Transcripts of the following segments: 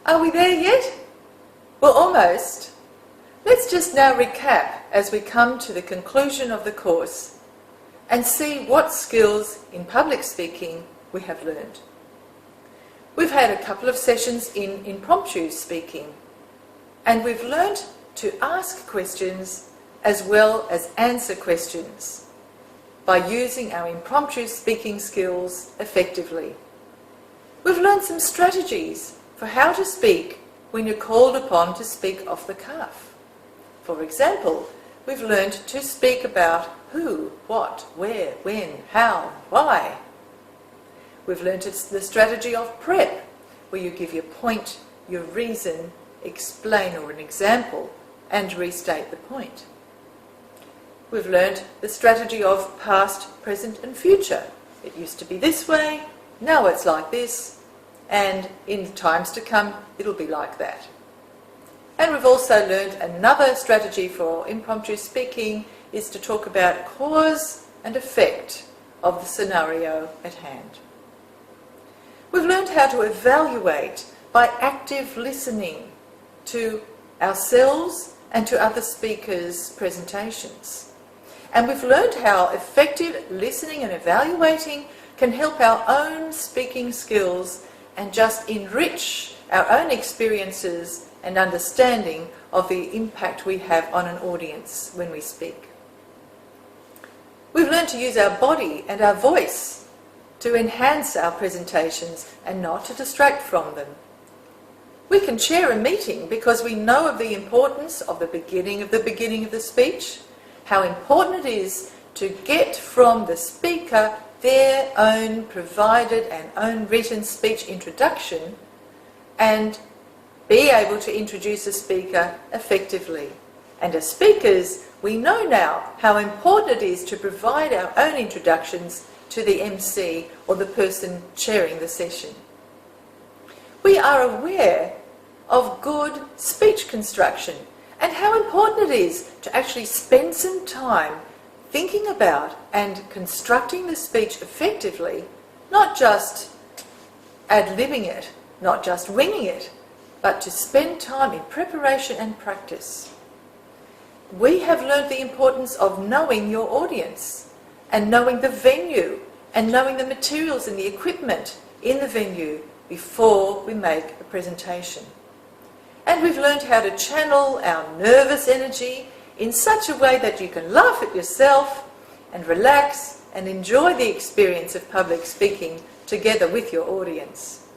Are we there yet? Well, almost. Let's just now recap as we come to the conclusion of the course and see what skills in public speaking we have learned. We've had a couple of sessions in impromptu speaking, and we've learned to ask questions as well as answer questions by using our impromptu speaking skills effectively. We've learned some strategies for how to speak when you're called upon to speak off the cuff. For example, we've learned to speak about who, what, where, when, how, why. We've learned the strategy of prep, where you give your point, your reason, explain or an example, and restate the point. We've learned the strategy of past, present and future. It used to be this way, now it's like this, and in times to come it'll be like that. And we've also learned another strategy for impromptu speaking is to talk about cause and effect of the scenario at hand. We've learned how to evaluate by active listening to ourselves and to other speakers' presentations. And we've learned how effective listening and evaluating can help our own speaking skills and just enrich our own experiences and understanding of the impact we have on an audience when we speak. We've learned to use our body and our voice to enhance our presentations and not to distract from them. We can chair a meeting because we know of the importance of the beginning of the speech, how important it is to get from the speaker their own provided and own written speech introduction and be able to introduce a speaker effectively. And as speakers, we know now how important it is to provide our own introductions to the MC or the person chairing the session. We are aware of good speech construction and how important it is to actually spend some time thinking about and constructing the speech effectively, not just ad-libbing it, not just winging it, but to spend time in preparation and practice. We have learned the importance of knowing your audience and knowing the venue and knowing the materials and the equipment in the venue before we make a presentation. And we've learned how to channel our nervous energy in such a way that you can laugh at yourself and relax and enjoy the experience of public speaking together with your audience.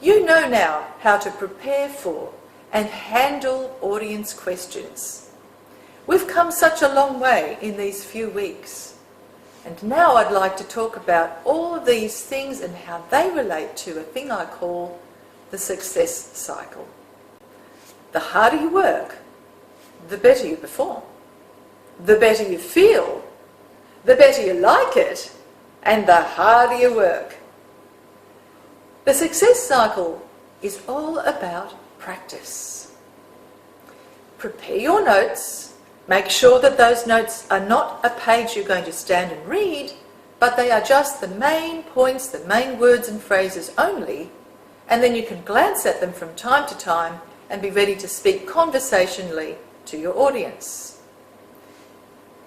You know now how to prepare for and handle audience questions. We've come such a long way in these few weeks. And now I'd like to talk about all of these things and how they relate to a thing I call the success cycle. The harder you work, the better you perform. The better you feel, the better you like it, and the harder you work. The success cycle is all about practice. Prepare your notes. Make sure that those notes are not a page you're going to stand and read, but they are just the main points, the main words and phrases only, and then you can glance at them from time to time and be ready to speak conversationally to your audience.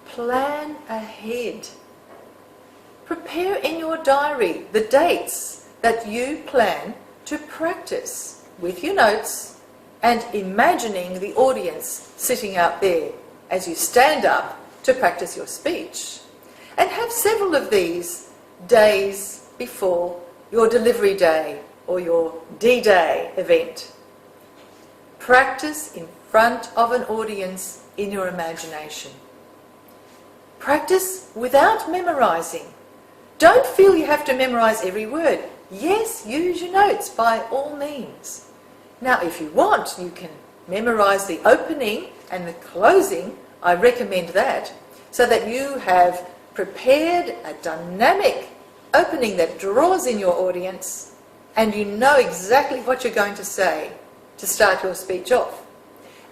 Plan ahead. Prepare in your diary the dates that you plan to practice with your notes and imagining the audience sitting out there as you stand up to practice your speech. And have several of these days before your delivery day or your D-Day event. Practice in front of an audience in your imagination. Practice without memorizing. Don't feel you have to memorize every word. Yes, use your notes by all means. Now, if you want, you can memorize the opening and the closing. I recommend that, so that you have prepared a dynamic opening that draws in your audience and you know exactly what you're going to say to start your speech off.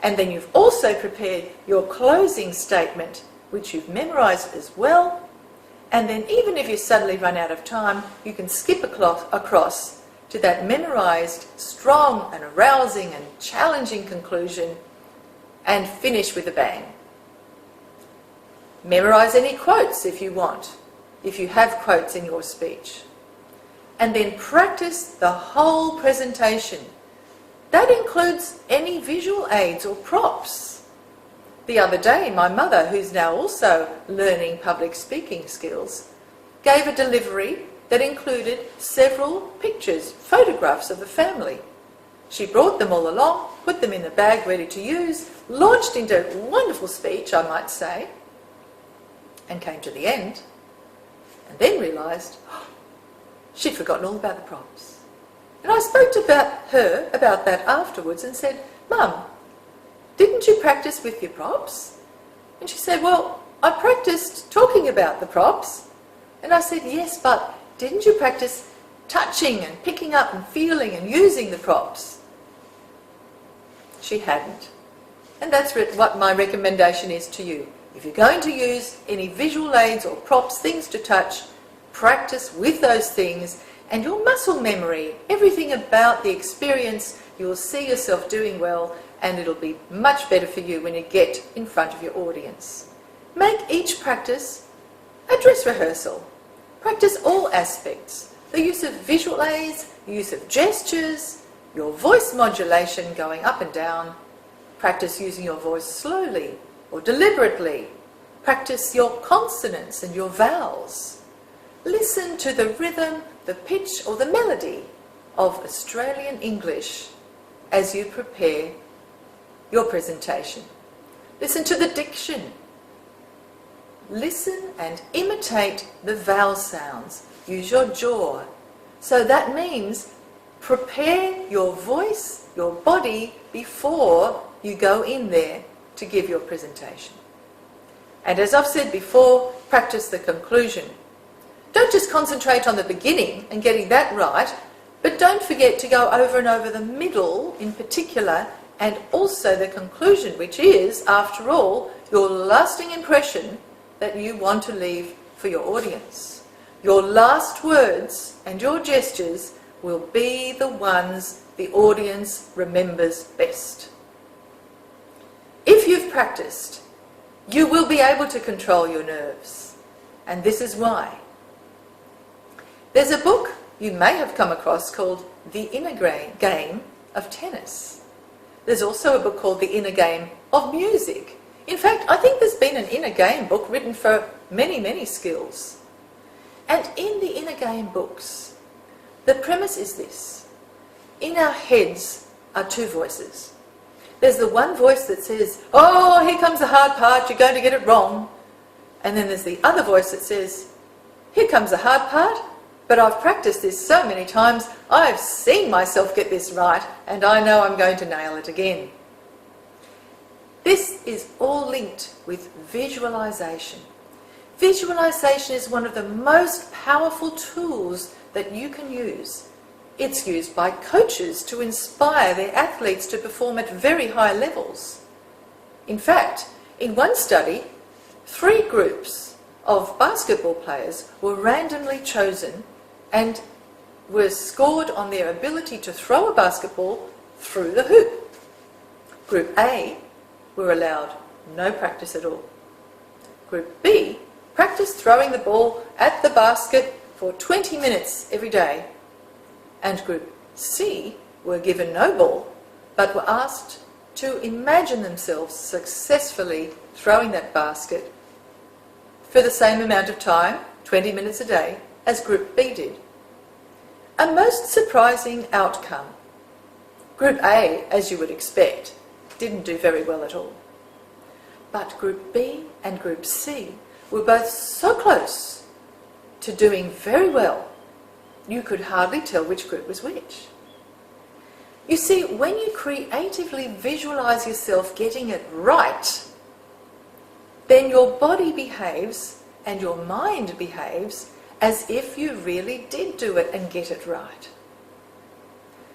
And then you've also prepared your closing statement, which you've memorized as well. And then even if you suddenly run out of time, you can skip across to that memorized, strong and arousing and challenging conclusion and finish with a bang. Memorize any quotes if you want, if you have quotes in your speech. And then practice the whole presentation. That includes any visual aids or props. The other day, my mother, who's now also learning public speaking skills, gave a delivery that included several pictures, photographs of the family. She brought them all along, put them in a bag ready to use, launched into a wonderful speech, I might say, and came to the end, and then realised she'd forgotten all about the props. And I spoke to her about that afterwards and said, "Mum, didn't you practice with your props?" And she said, "Well, I practiced talking about the props." And I said, "Yes, but didn't you practice touching and picking up and feeling and using the props?" She hadn't. And that's what my recommendation is to you. If you're going to use any visual aids or props, things to touch, practice with those things, and your muscle memory, everything about the experience, you will see yourself doing well, and it'll be much better for you when you get in front of your audience. Make each practice a dress rehearsal. Practice all aspects. The use of visual aids, the use of gestures, your voice modulation going up and down. Practice using your voice slowly or deliberately. Practice your consonants and your vowels. Listen to the rhythm, the pitch or the melody of Australian English as you prepare your presentation. Listen to the diction. Listen and imitate the vowel sounds. Use your jaw. So that means prepare your voice, your body, before you go in there to give your presentation. And as I've said before, practice the conclusion. Don't just concentrate on the beginning and getting that right, but don't forget to go over and over the middle in particular, and also the conclusion, which is, after all, your lasting impression that you want to leave for your audience. Your last words and your gestures will be the ones the audience remembers best. If you've practiced, you will be able to control your nerves. And this is why. There's a book you may have come across called The Inner Game of Tennis. There's also a book called The Inner Game of Music. In fact, I think there's been an inner game book written for many, many skills. And in the inner game books, the premise is this. In our heads are two voices. There's the one voice that says, "Oh, here comes the hard part, you're going to get it wrong." And then there's the other voice that says, "Here comes the hard part, but I've practiced this so many times, I've seen myself get this right, and I know I'm going to nail it again." This is all linked with visualization. Visualization is one of the most powerful tools that you can use. It's used by coaches to inspire their athletes to perform at very high levels. In fact, in one study, 3 groups of basketball players were randomly chosen and were scored on their ability to throw a basketball through the hoop. Group A were allowed no practice at all. Group B practiced throwing the ball at the basket for 20 minutes every day. And Group C were given no ball, but were asked to imagine themselves successfully throwing that basket for the same amount of time, 20 minutes a day, as Group B did. A most surprising outcome. Group A, as you would expect, didn't do very well at all. But Group B and Group C were both so close to doing very well, you could hardly tell which group was which. You see, when you creatively visualize yourself getting it right, then your body behaves and your mind behaves as if you really did do it and get it right.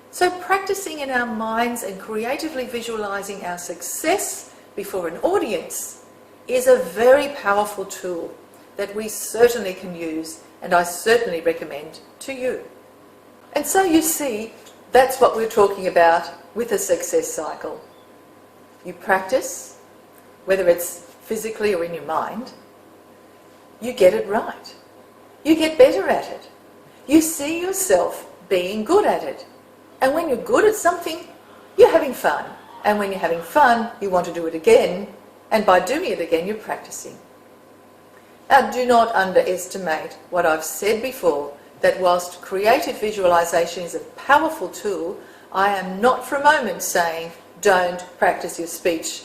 So practicing in our minds and creatively visualizing our success before an audience is a very powerful tool that we certainly can use, and I certainly recommend to you. And so you see, that's what we're talking about with a success cycle. You practice, whether it's physically or in your mind, you get it right. You get better at it. You see yourself being good at it. And when you're good at something, you're having fun. And when you're having fun, you want to do it again. And by doing it again, you're practicing. Now, do not underestimate what I've said before, that whilst creative visualization is a powerful tool, I am not for a moment saying don't practice your speech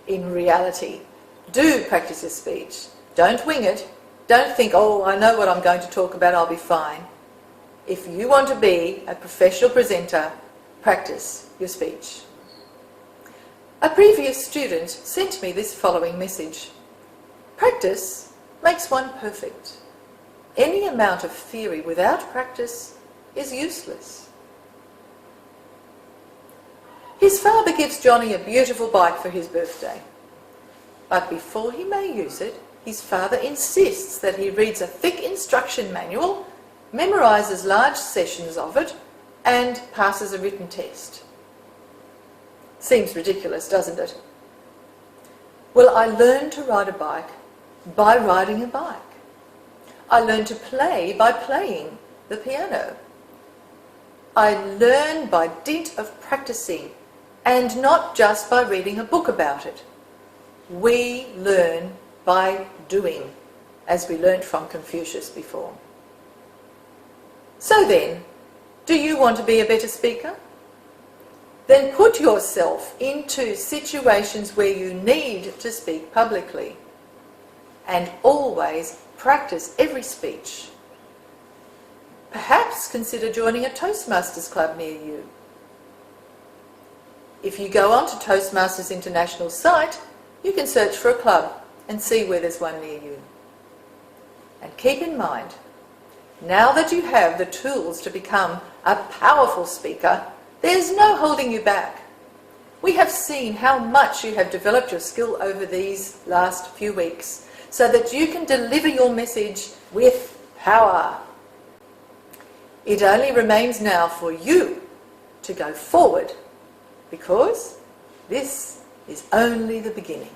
in reality. Do practice your speech. Don't wing it. Don't think, oh, I know what I'm going to talk about, I'll be fine. If you want to be a professional presenter, practice your speech. A previous student sent me this following message. Practice makes one perfect. Any amount of theory without practice is useless. His father gives Johnny a beautiful bike for his birthday. But before he may use it, his father insists that he reads a thick instruction manual, memorises large sessions of it, and passes a written test. Seems ridiculous, doesn't it? Well, I learned to ride a bike by riding a bike. I learned to play by playing the piano. I learn by dint of practicing, and not just by reading a book about it. We learn by doing, as we learnt from Confucius before. So then, do you want to be a better speaker? Then put yourself into situations where you need to speak publicly, and always practice every speech. Perhaps consider joining a Toastmasters club near you. If you go onto Toastmasters International site, you can search for a club and see where there's one near you. And keep in mind, now that you have the tools to become a powerful speaker, there's no holding you back. We have seen how much you have developed your skill over these last few weeks, so that you can deliver your message with power. It only remains now for you to go forward, because this is only the beginning.